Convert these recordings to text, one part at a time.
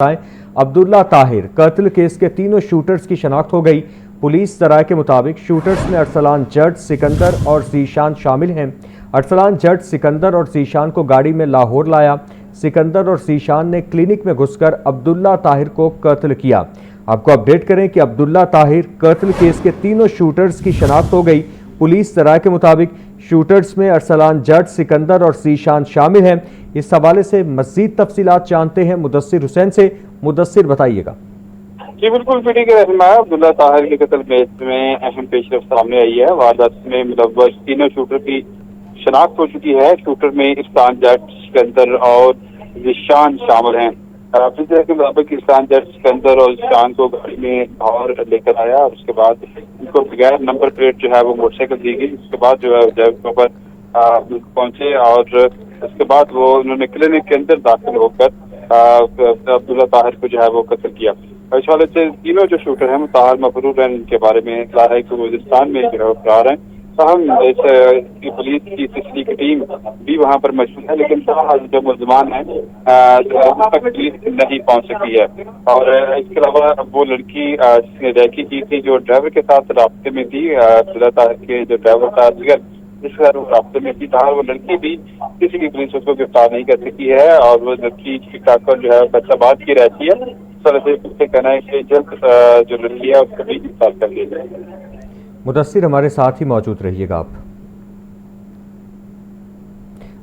अब्दुल्ला ताहिर कत्ल केस के तीनों शूटर्स की शनाख्त हो गई। पुलिस जराये के मुताबिक शूटर्स में अरसलान जट, सिकंदर और जीशान शामिल हैं। अरसलान जट सिकंदर और जीशान को गाड़ी में लाहौर लाया। सिकंदर और जीशान ने क्लिनिक में घुसकर अब्दुल्ला ताहिर को कत्ल किया। आपको अपडेट करें कि अब्दुल्ला ताहिर कत्ल केस के तीनों शूटर्स की शनाख्त हो गई। पुलिस जराये के मुताबिक शूटर्स में अरसलान जट, सिकंदर और जीशान शामिल हैं। इस हवाले से मजीद तफसीलात जानते हैं मुदस्सिर हुसैन से। मुदस्सिर बताइएगा। जी बिल्कुल, पीटी के रहनुमा अब्दुल्ला ताहिर के कत्ल केस में अहम पेशरफ सामने आई है। वारदात में मुलव्वस तीनों शूटर की शनाख्त हो चुकी है। शूटर में इरफान जट, सिकंदर और जिशान शामिल हैं। पुलिस के मुताबिक इरफान जट, सिकंदर और जिशान को गाड़ी में लाहौर लेकर आया और उसके बाद उनको बगैर नंबर प्लेट जो है वो मोटरसाइकिल दी गई। उसके बाद जो है जगह पर पहुंचे और उसके बाद वो उन्होंने क्लिनिक के अंदर दाखिल होकर अब्दुल्ला ताहिर को जो है वो कत्ल किया। इस वाले से तीनों जो शूटर हैं ताहिर मफरूर हैं, इनके बारे में इतला है कि वजीरिस्तान में जो है फरार हैं। ताहम पुलिस की सिलसिले की टीम भी वहाँ पर मौजूद है, लेकिन जो मुलजमान है तक पुलिस नहीं पहुँच सकी है। और इसके अलावा वो लड़की जिसने रैकी की थी, जो ड्राइवर के साथ रास्ते में थी, अब्दुल्ला ताहिर के जो ड्राइवर था जिगर, जिसका रास्ते में थी ताहिर, वो लड़की भी किसी की पुलिस उसको गिरफ्तार नहीं कर सकी है और वो लड़की शिकाकर जो है फैसलाबाद की रहती है। इस तरह से कहना है कि जल्द जो लड़की है उसको भी गिरफ्तार कर लिया जाए। मुदस्सिर हमारे साथ ही मौजूद रहिएगा आप।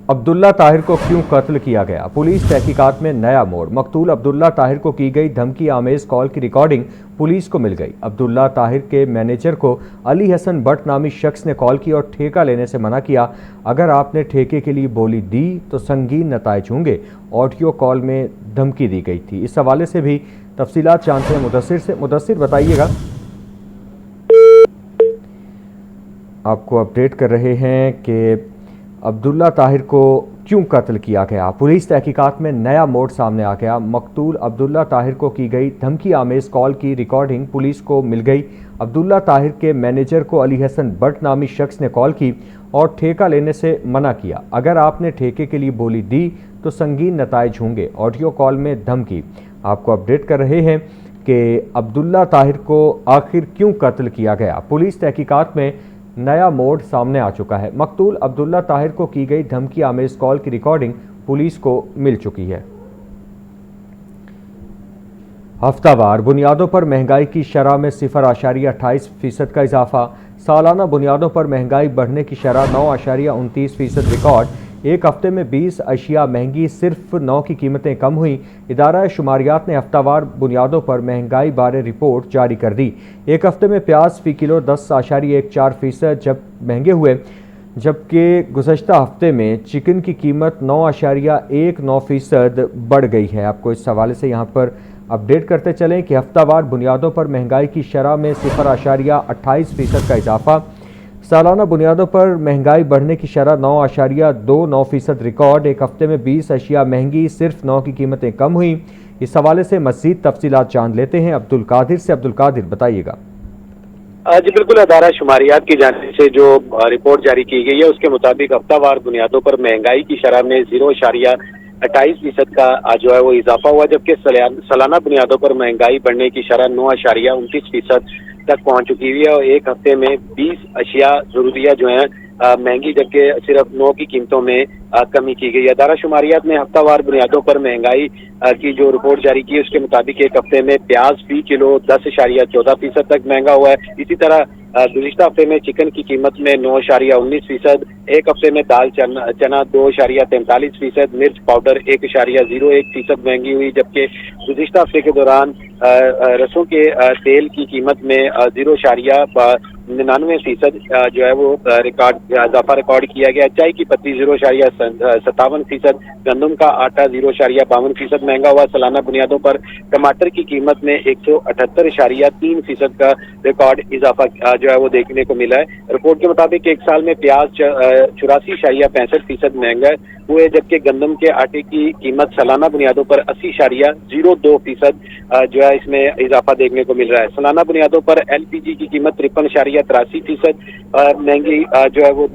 अब्दुल्ला ताहिर को क्यों कत्ल किया गया, पुलिस तहकीकात में नया मोड़। मकतूल अब्दुल्ला ताहिर को की गई धमकी आमेज कॉल की रिकॉर्डिंग पुलिस को मिल गई। अब्दुल्ला ताहिर के मैनेजर को अली हसन भट्ट नामी शख्स ने कॉल की और ठेका लेने से मना किया। अगर आपने ठेके के लिए बोली दी तो संगीन नताइज होंगे। ऑडियो कॉल में धमकी दी गई थी। इस हवाले से भी तफसीलात जानते हैं मुदस्सिर से। मुदस्सिर बताइएगा। आपको अपडेट कर रहे हैं कि अब्दुल्ला ताहिर को क्यों कत्ल किया गया, पुलिस तहकीकात में नया मोड़ सामने आ गया। मकतूल अब्दुल्ला ताहिर को की गई धमकी आमेज कॉल की रिकॉर्डिंग पुलिस को मिल गई। अब्दुल्ला ताहिर के मैनेजर को अली हसन भट्ट नामी शख्स ने कॉल की और ठेका लेने से मना किया। अगर आपने ठेके के लिए बोली दी तो संगीन नताइज होंगे। ऑडियो कॉल में धमकी। आपको अपडेट कर रहे हैं कि अब्दुल्ला ताहिर को आखिर क्यों कत्ल किया गया, पुलिस तहकीकात में नया मोड़ सामने आ चुका है। मकतूल अब्दुल्ला ताहिर को की गई धमकी आमेज कॉल की रिकॉर्डिंग पुलिस को मिल चुकी है। हफ्तावार बुनियादों पर महंगाई की शरह में 0.28% का इजाफा। सालाना बुनियादों पर महंगाई बढ़ने की शरह 9.29% रिकॉर्ड। एक हफ्ते में 20 अशिया महंगी, सिर्फ 9 की कीमतें कम हुई। इदारा शुमारियात ने हफ्तावार बुनियादों पर महंगाई बारे रिपोर्ट जारी कर दी। एक हफ्ते में प्याज फी किलो 10.14% जब महंगे हुए, जबकि गुज़श्ता हफ्ते में चिकन की कीमत 9.19% बढ़ गई है। आपको इस हवाले से यहाँ पर अपडेट करते चलें कि हफ्तावार बुनियादों पर महंगाई की शरह में 0.28% का इजाफा। सालाना बुनियादों पर महंगाई बढ़ने की शरह 9.29% रिकॉर्ड। एक हफ्ते में 20 अशिया महंगी, सिर्फ 9 की कीमतें कम हुई। इस हवाले से मज़ीद तफसीलात जान लेते हैं अब्दुल कादिर से। अब्दुल कादिर बताइएगा। जी बिल्कुल, अदारा शुमारियात की जानिब से जो रिपोर्ट जारी की गई है उसके मुताबिक हफ्तावार बुनियादों पर महंगाई की शरह में 0.28% का जो है वो इजाफा हुआ, जबकि सालाना बुनियादों पर महंगाई बढ़ने की शरह 9.29% तक पहुंच चुकी हुई है और एक हफ्ते में 20 अशिया जरूरिया जो है महंगी, जबकि सिर्फ 9 की कीमतों में कमी की गई। अदारा शुमारियात ने हफ्तावार बुनियादों पर महंगाई की जो रिपोर्ट जारी की है उसके मुताबिक एक हफ्ते में प्याज फी किलो 10.14% तक महंगा हुआ है। इसी तरह गुज़िश्ता हफ्ते में चिकन की कीमत में 9.19%, एक हफ्ते में दाल चना 2.43%, मिर्च पाउडर 1.01% महंगी हुई, जबकि गुज़िश्ता हफ्ते के दौरान रसों के तेल की कीमत में 0.99% जो है वो इजाफा रिकॉर्ड किया गया। चाय की पत्ती 0.57%, गंदम का आटा 0.52% महंगा हुआ। सालाना बुनियादों पर टमाटर की कीमत में 178.3% का रिकॉर्ड इजाफा जो है वो देखने को मिला है। रिपोर्ट के मुताबिक एक साल में प्याज 84.65% महंगा है, हुए, जबकि गंदम के आटे की कीमत सालाना बुनियादों पर 80.02% जो है इसमें इजाफा देखने को मिल रहा है। सालाना बुनियादों पर एलपीजी की कीमत 53.83% महंगी जो है वो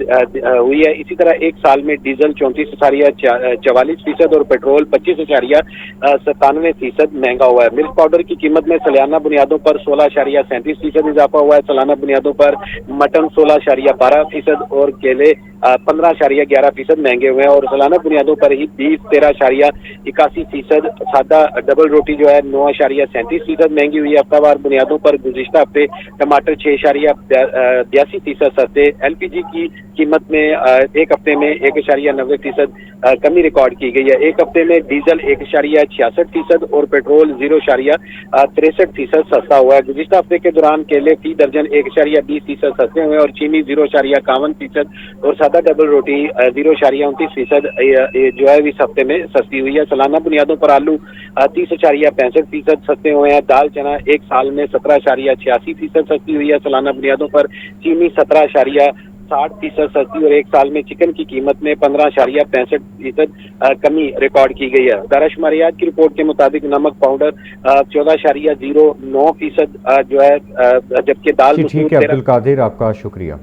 हुई है। इसी तरह एक साल में डीजल 34.44% और पेट्रोल 25.97% महंगा हुआ है। मिल्क पाउडर की कीमत में सालाना बुनियादों पर 16.37% इजाफा हुआ है। सालाना बुनियादों पर मटन 16.12% और केले 15.11% महंगे हुए हैं और सालाना बुनियादों पर ही बीफ 13.81%, सादा डबल रोटी जो है 9.37% महंगी हुई है। हफ्तावार बुनियादों पर गुज़िश्ता हफ्ते टमाटर 6.82% सस्ते, एलपीजी की कीमत में एक हफ्ते में 1.90% कमी रिकॉर्ड की गई है। एक हफ्ते में डीजल 1.66% और पेट्रोल 0.63% सस्ता हुआ है। गुज़िश्ता हफ्ते के दौरान केले फी दर्जन 1.20% सस्ते हुए और चीनी 0.51% और सादा डबल रोटी 0.29% जो है इस हफ्ते में सस्ती हुई है। सालाना बुनियादों पर आलू 30.65% सस्ते हुए हैं। दाल चना एक साल में 17.86% सस्ती हुई है। सालाना बुनियादों पर चीनी 17.60% सस्ती और एक साल में चिकन की कीमत में 15.65% कमी रिकॉर्ड की गई है। अदारा शुमारियात की रिपोर्ट के मुताबिक नमक पाउडर 14.09% जो है, जबकि दाल जी मसूर ठीक है 13। अब्दुल कादिर, आपका शुक्रिया।